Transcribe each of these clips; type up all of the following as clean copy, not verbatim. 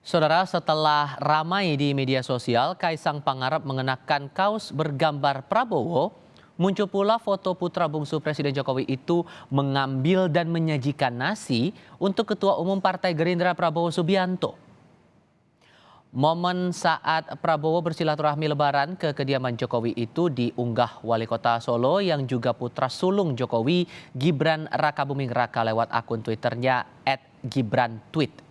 Saudara, setelah ramai di media sosial, Kaisang Pangarep mengenakan kaos bergambar Prabowo, muncul pula foto putra bungsu Presiden Jokowi itu mengambil dan menyajikan nasi untuk Ketua Umum Partai Gerindra Prabowo Subianto. Momen saat Prabowo bersilaturahmi lebaran ke kediaman Jokowi itu diunggah Wali Kota Solo yang juga putra sulung Jokowi, Gibran Rakabuming Raka lewat akun Twitternya @gibrantweet.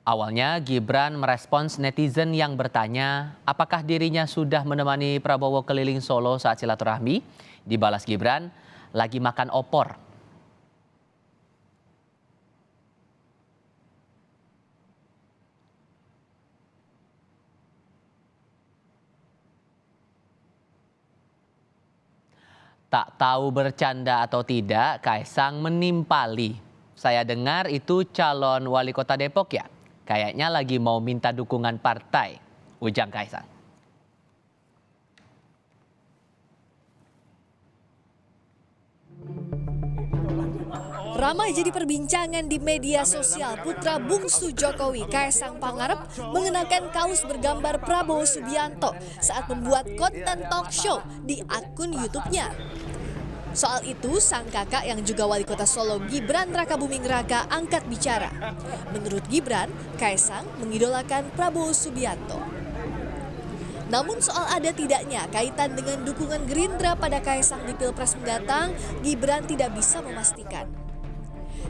Awalnya Gibran merespons netizen yang bertanya apakah dirinya sudah menemani Prabowo keliling Solo saat silaturahmi. Dibalas Gibran, lagi makan opor. Tak tahu bercanda atau tidak, Kaisang menimpali. Saya dengar itu calon wali kota Depok ya? Kayaknya lagi mau minta dukungan partai, ujar Kaisang. Ramai jadi perbincangan di media sosial putra bungsu Jokowi, Kaisang Pangarep, mengenakan kaos bergambar Prabowo Subianto saat membuat konten talk show di akun YouTube-nya. Soal itu, sang kakak yang juga wali kota Solo, Gibran Rakabuming Raka, angkat bicara. Menurut Gibran, Kaisang mengidolakan Prabowo Subianto. Namun soal ada tidaknya kaitan dengan dukungan Gerindra pada Kaisang di Pilpres mendatang, Gibran tidak bisa memastikan.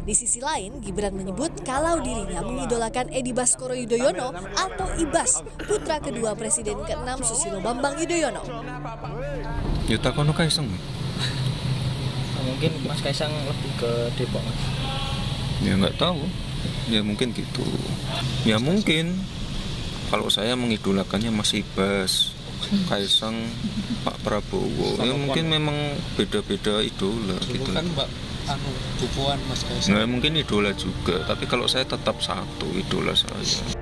Di sisi lain, Gibran menyebut kalau dirinya mengidolakan Edi Baskoro Yudhoyono atau Ibas, putra kedua Presiden ke-6 Susilo Bambang Yudhoyono. Yuta kono Kaisang. Mungkin Mas Kaisang lebih ke Depok, Mas. Ya nggak tahu. Ya mungkin gitu. Ya mungkin. Kalau saya mengidolakannya Mas Ibas, Kaisang, Pak Prabowo. Ya mungkin memang beda-beda idola gitu. Kan Mbak bukuan Mas Kaisang. Nah, mungkin idola juga, tapi kalau saya tetap satu idola saya.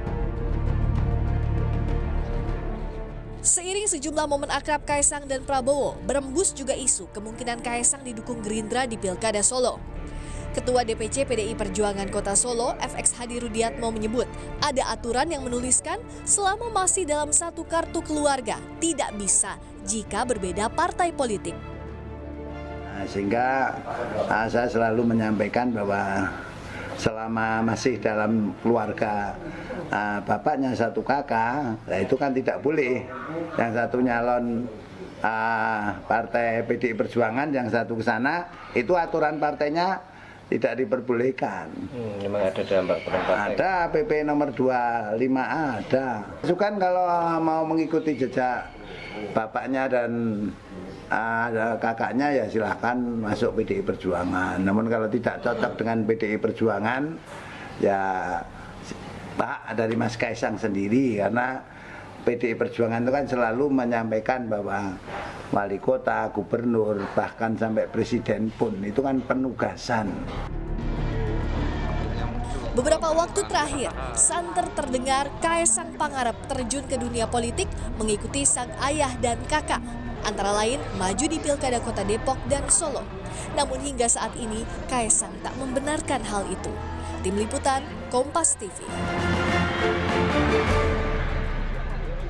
Seiring sejumlah momen akrab Kaisang dan Prabowo, berembus juga isu kemungkinan Kaisang didukung Gerindra di Pilkada Solo. Ketua DPC PDI Perjuangan Kota Solo, FX Hadi Rudiatmo menyebut ada aturan yang menuliskan selama masih dalam satu kartu keluarga tidak bisa jika berbeda partai politik. Sehingga saya selalu menyampaikan bahwa selama masih dalam keluarga bapaknya satu kakak, nah itu kan tidak boleh. Yang satu nyalon partai PDI Perjuangan, yang satu ke sana, itu aturan partainya tidak diperbolehkan. Memang ada dalam peraturan partai. Ada PP nomor 25A ada. Itu kan kalau mau mengikuti jejak bapaknya dan kakaknya ya silahkan masuk PDI Perjuangan. Namun kalau tidak cocok dengan PDI Perjuangan ya Pak dari Mas Kaisang sendiri, karena PDI Perjuangan itu kan selalu menyampaikan bahwa wali kota, gubernur, bahkan sampai presiden pun itu kan penugasan. Beberapa waktu terakhir, santer terdengar Kaisang Pangarep terjun ke dunia politik mengikuti sang ayah dan kakak. Antara lain maju di Pilkada Kota Depok dan Solo. Namun hingga saat ini Kaisang tak membenarkan hal itu. Tim Liputan, Kompas TV.